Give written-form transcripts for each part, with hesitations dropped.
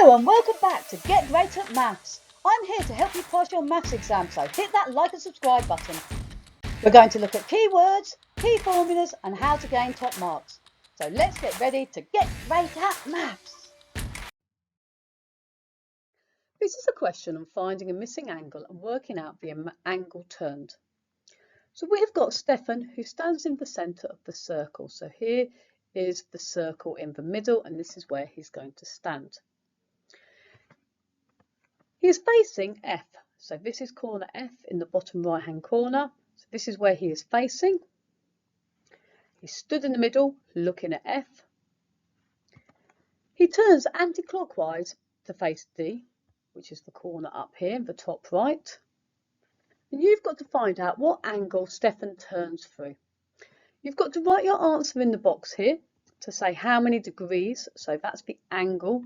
Hello and welcome back to Get Great at Maths. I'm here to help you pass your maths exam, so hit that like and subscribe button. We're going to look at keywords, key formulas and how to gain top marks. So let's get ready to get great at maths. This is a question on finding a missing angle and working out the angle turned. So we have got Stefan who stands in the centre of the circle. So here is the circle in the middle and this is where he's going to stand. He is facing F, so this is corner F in the bottom right hand corner. So this is where he is facing. He stood in the middle looking at F. He turns anti-clockwise to face D, which is the corner up here in the top right. And you've got to find out what angle Stefan turns through. You've got to write your answer in the box here to say how many degrees, so that's the angle.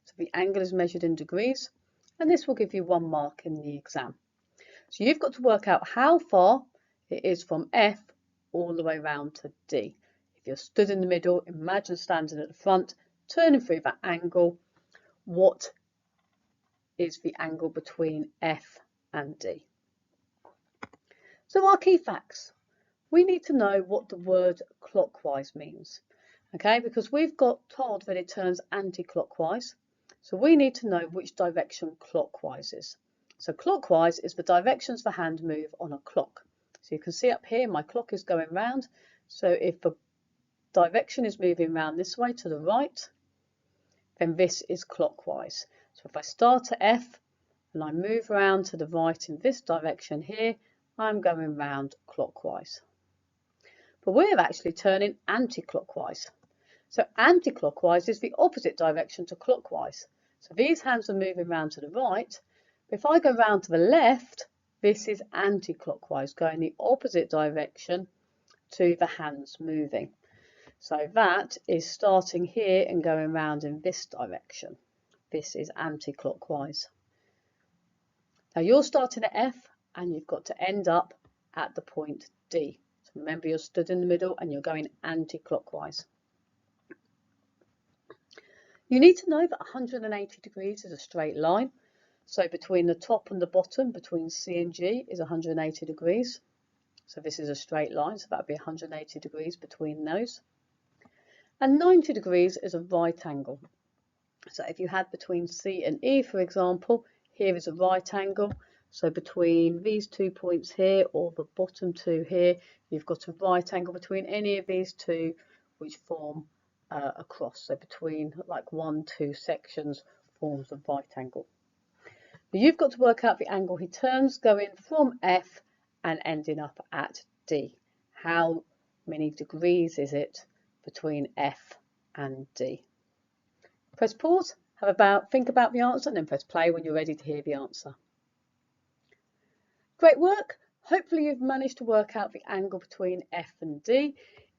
So the angle is measured in degrees. And this will give you 1 mark in the exam. So you've got to work out how far it is from F all the way round to D. If you're stood in the middle, imagine standing at the front, turning through that angle. What is the angle between F and D? So our key facts. We need to know what the word clockwise means. Okay, because we've got told that it turns anti-clockwise. So we need to know which direction clockwise is. So clockwise is the directions the hand move on a clock. So you can see up here my clock is going round. So if the direction is moving round this way to the right, then this is clockwise. So if I start at F and I move round to the right in this direction here, I'm going round clockwise. But we're actually turning anti-clockwise. So anti-clockwise is the opposite direction to clockwise. So these hands are moving round to the right. But if I go round to the left, this is anti-clockwise, going the opposite direction to the hands moving. So that is starting here and going round in this direction. This is anti-clockwise. Now you're starting at F and you've got to end up at the point D. So remember you're stood in the middle and you're going anti-clockwise. You need to know that 180 degrees is a straight line. So between the top and the bottom, between C and G, is 180 degrees. So this is a straight line, so that would be 180 degrees between those. And 90 degrees is a right angle. So if you had between C and E, for example, here is a right angle. So between these 2 points here, or the bottom 2 here, you've got a right angle between any of these two, which form a cross. So between like 1, 2 sections forms a right angle. But you've got to work out the angle he turns going from F and ending up at D. How many degrees is it between F and D? Press pause, think about the answer, and then press play when you're ready to hear the answer. Great work. Hopefully you've managed to work out the angle between F and D.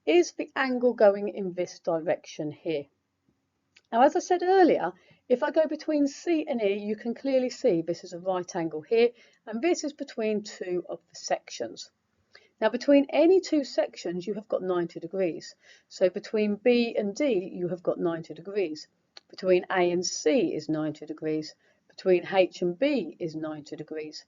Is the angle going in this direction here? Now, as I said earlier, if I go between C and E, you can clearly see this is a right angle here, and this is between 2 of the sections. Now, between any 2 sections, you have got 90 degrees. So between B and D, you have got 90 degrees. Between A and C is 90 degrees. Between H and B is 90 degrees.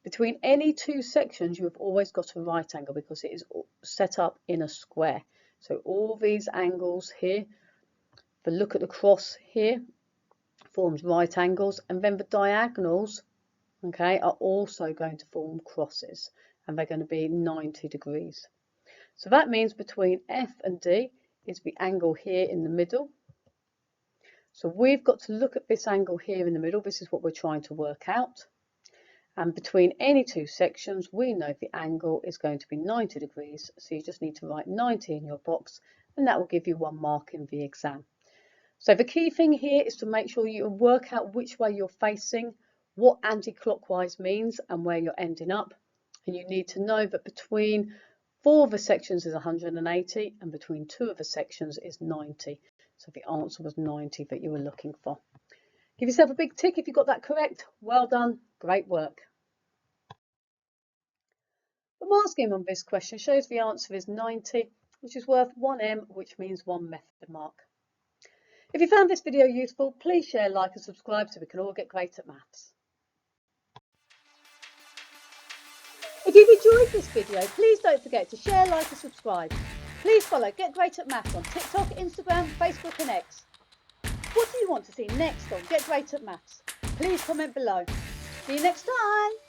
Between any 2 sections, you have always got a right angle because it is set up in a square. So all these angles here, the look at the cross here, forms right angles, and then the diagonals, okay, are also going to form crosses, and they're going to be 90 degrees. So that means between F and D is the angle here in the middle. So we've got to look at this angle here in the middle. This is what we're trying to work out. And between any 2 sections, we know the angle is going to be 90 degrees. So you just need to write 90 in your box, and that will give you 1 mark in the exam. So the key thing here is to make sure you work out which way you're facing, what anti-clockwise means, and where you're ending up. And you need to know that between 4 of the sections is 180, and between 2 of the sections is 90. So the answer was 90 that you were looking for. Give yourself a big tick if you got that correct. Well done, great work. The mark scheme on this question shows the answer is 90, which is worth 1 M, which means 1 method mark. If you found this video useful, please share, like and subscribe so we can all get great at maths. If you've enjoyed this video, please don't forget to share, like and subscribe. Please follow Get Great at Maths on TikTok, Instagram, Facebook and X. What do you want to see next on Get Great at Maths? Please comment below. See you next time.